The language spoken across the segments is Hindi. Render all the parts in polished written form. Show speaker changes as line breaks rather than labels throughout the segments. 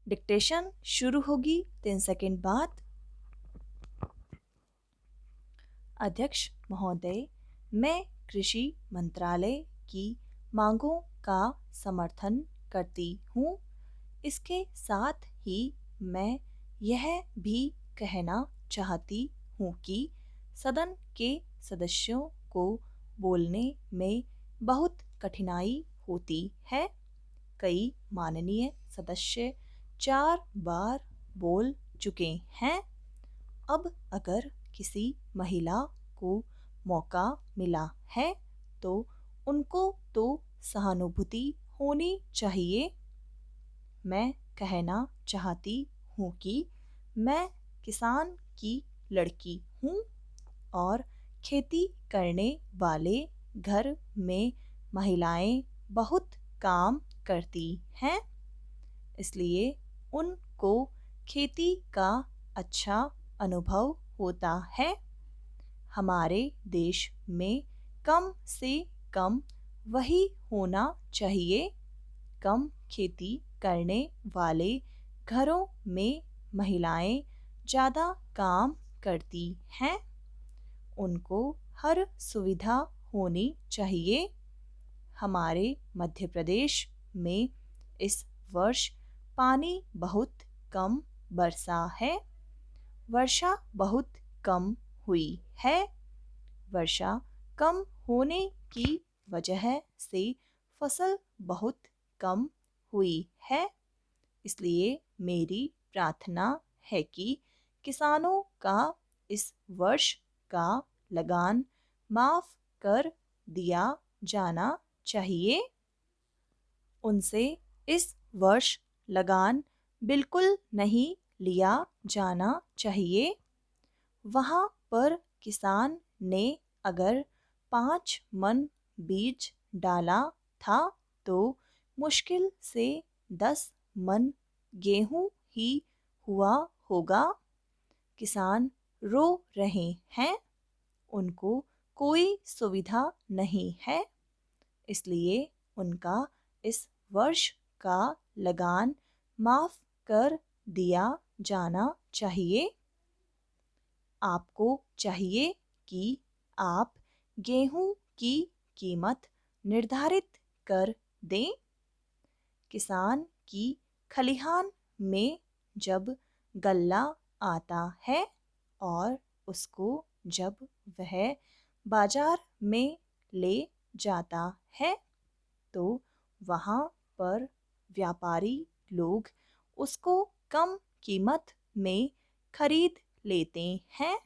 डिक्टेशन शुरू होगी 3 सेकंड बाद। अध्यक्ष महोदय, मैं कृषि मंत्रालय की मांगों का समर्थन करती हूँ। इसके साथ ही मैं यह भी कहना चाहती हूँ कि सदन के सदस्यों को बोलने में बहुत कठिनाई होती है। कई माननीय सदस्य 4 बार बोल चुके हैं। अब अगर किसी महिला को मौका मिला है तो उनको तो सहानुभूति होनी चाहिए। मैं कहना चाहती हूँ कि मैं किसान की लड़की हूँ और खेती करने वाले घर में महिलाएं बहुत काम करती हैं, इसलिए उनको खेती का अच्छा अनुभव होता है। हमारे देश में कम से कम वही होना चाहिए। कम खेती करने वाले घरों में महिलाएं ज़्यादा काम करती हैं। उनको हर सुविधा होनी चाहिए। हमारे मध्य प्रदेश में इस वर्ष पानी बहुत कम बरसा है। वर्षा बहुत कम हुई है। वर्षा कम होने की वजह से फसल बहुत कम हुई है। इसलिए मेरी प्रार्थना है कि किसानों का इस वर्ष का लगान माफ़ कर दिया जाना चाहिए। उनसे इस वर्ष लगान बिल्कुल नहीं लिया जाना चाहिए। वहाँ पर किसान ने अगर 5 मन बीज डाला था तो मुश्किल से 10 मन गेहूं ही हुआ होगा। किसान रो रहे हैं, उनको कोई सुविधा नहीं है, इसलिए उनका इस वर्ष का लगान माफ़ कर दिया जाना चाहिए। आपको चाहिए कि आप गेहूं की कीमत निर्धारित कर दें। किसान की खलिहान में जब गल्ला आता है और उसको जब वह बाजार में ले जाता है तो वहाँ पर व्यापारी लोग उसको कम कीमत में खरीद लेते हैं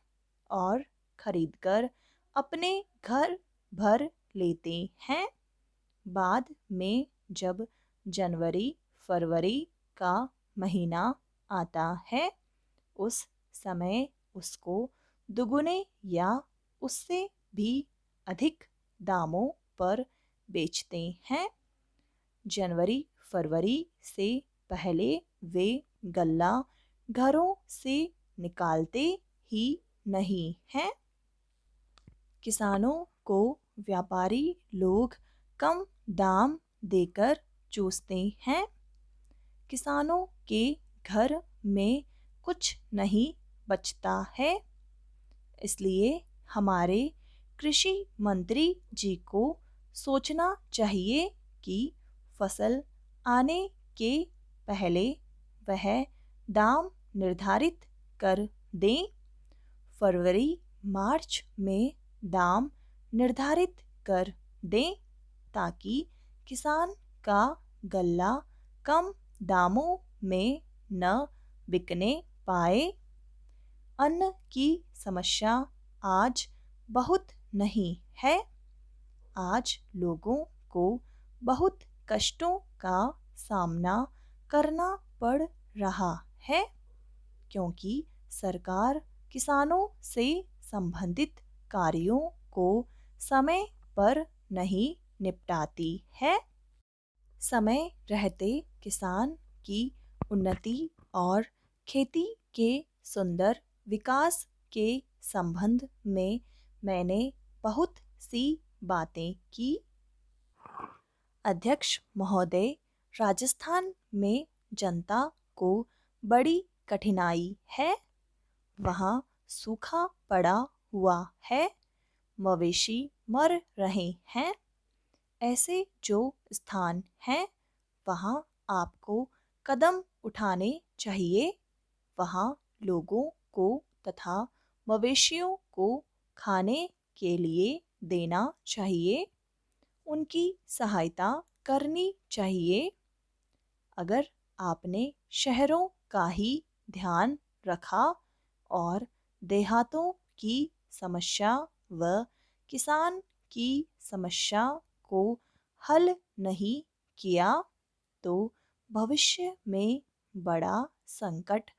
और खरीदकर अपने घर भर लेते हैं। बाद में जब जनवरी फरवरी का महीना आता है उस समय उसको दुगुने या उससे भी अधिक दामों पर बेचते हैं। जनवरी फरवरी से पहले वे गल्ला घरों से निकालते ही नहीं हैं। किसानों को व्यापारी लोग कम दाम देकर चूसते हैं। किसानों के घर में कुछ नहीं बचता है। इसलिए हमारे कृषि मंत्री जी को सोचना चाहिए कि फसल आने के पहले वह दाम निर्धारित कर दें। फरवरी मार्च में दाम निर्धारित कर दें ताकि किसान का गल्ला कम दामों में न बिकने पाए। अन्न की समस्या आज बहुत नहीं है। आज लोगों को बहुत कष्टों का सामना करना पड़ रहा है क्योंकि सरकार किसानों से संबंधित कार्यों को समय पर नहीं निपटाती है। समय रहते किसान की उन्नति और खेती के सुंदर विकास के संबंध में मैंने बहुत सी बातें की। अध्यक्ष महोदय, राजस्थान में जनता को बड़ी कठिनाई है। वहाँ सूखा पड़ा हुआ है, मवेशी मर रहे हैं। ऐसे जो स्थान हैं वहाँ आपको कदम उठाने चाहिए। वहाँ लोगों को तथा मवेशियों को खाने के लिए देना चाहिए, उनकी सहायता करनी चाहिए। अगर आपने शहरों का ही ध्यान रखा और देहातों की समस्या व किसान की समस्या को हल नहीं किया तो भविष्य में बड़ा संकट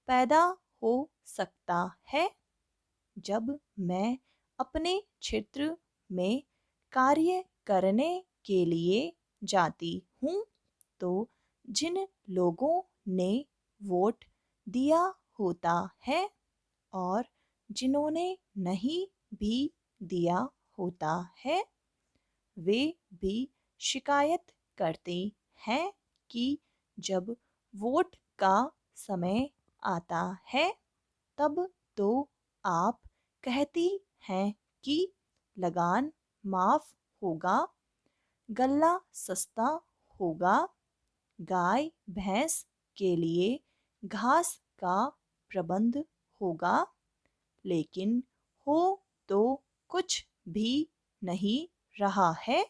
पैदा हो सकता है। जब मैं अपने क्षेत्र में कार्य करने के लिए जाती हूँ तो जिन लोगों ने वोट दिया होता है और जिन्होंने नहीं भी दिया होता है, वे भी शिकायत करते हैं कि जब वोट का समय आता है तब तो आप कहती हैं कि लगान माफ होगा, गल्ला सस्ता होगा, गाय भैंस के लिए घास का प्रबंध होगा, लेकिन हो तो कुछ भी नहीं रहा है।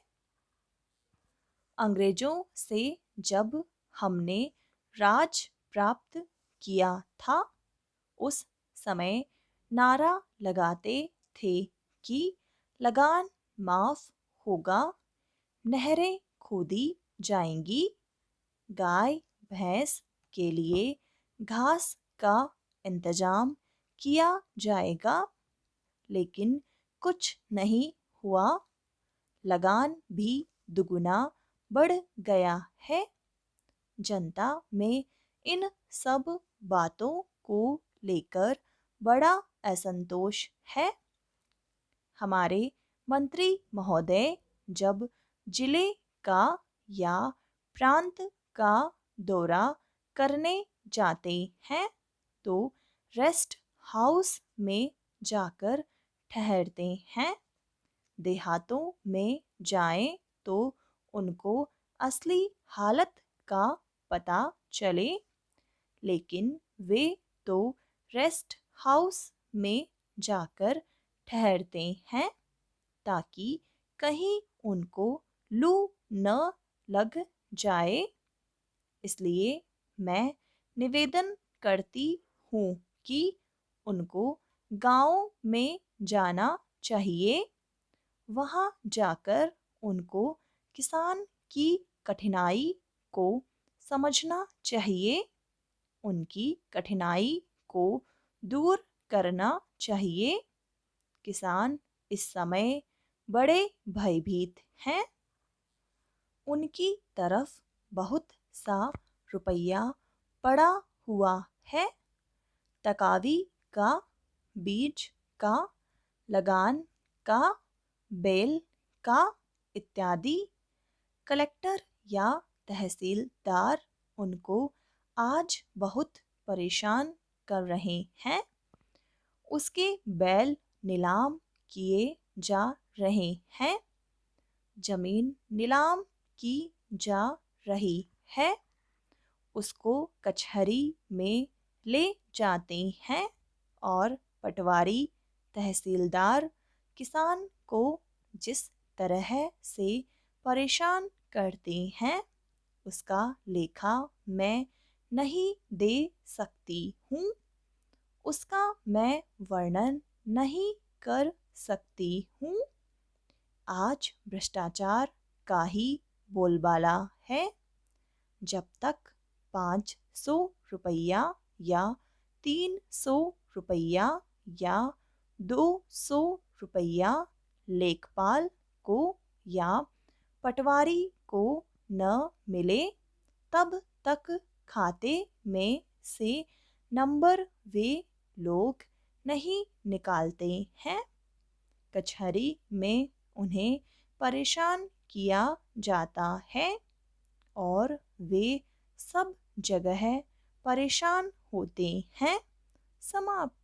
अंग्रेजों से जब हमने राज प्राप्त किया था उस समय नारा लगाते थे कि लगान माफ होगा, नहरें खोदी जाएंगी, गाय भैंस के लिए घास का इंतजाम किया जाएगा, लेकिन कुछ नहीं हुआ। लगान भी दुगुना बढ़ गया है। जनता में इन सब बातों को लेकर बड़ा असंतोष है। हमारे मंत्री महोदय जब जिले का या प्रांत का दौरा करने जाते हैं तो रेस्ट हाउस में जाकर ठहरते हैं। देहातों में जाएं तो उनको असली हालत का पता चले, लेकिन वे तो रेस्ट हाउस में जाकर ठहरते हैं ताकि कहीं उनको लू न लग जाए। इसलिए मैं निवेदन करती हूँ कि उनको गाँव में जाना चाहिए। वहाँ जाकर उनको किसान की कठिनाई को समझना चाहिए, उनकी कठिनाई को दूर करना चाहिए। किसान इस समय बड़े भयभीत हैं। उनकी तरफ बहुत सा रुपया पड़ा हुआ है, तकावी का, बीज का, लगान का, बेल का इत्यादि। कलेक्टर या तहसीलदार उनको आज बहुत परेशान कर रहे हैं। उसके बैल नीलाम किए जा रहे हैं, जमीन नीलाम की जा रही है, उसको कचहरी में ले जाते हैं और पटवारी तहसीलदार किसान को जिस तरह से परेशान करते हैं उसका लेखा मैं नहीं दे सकती हूँ, उसका मैं वर्णन नहीं कर सकती हूँ। आज भ्रष्टाचार का ही बोलबाला है। जब तक 500 रुपया या 300 रुपया या 200 रुपया लेखपाल को या पटवारी को न मिले तब तक खाते में से नंबर वे लोग नहीं निकालते हैं। कचहरी में उन्हें परेशान किया जाता है और वे सब जगह परेशान होते हैं। समाप्त।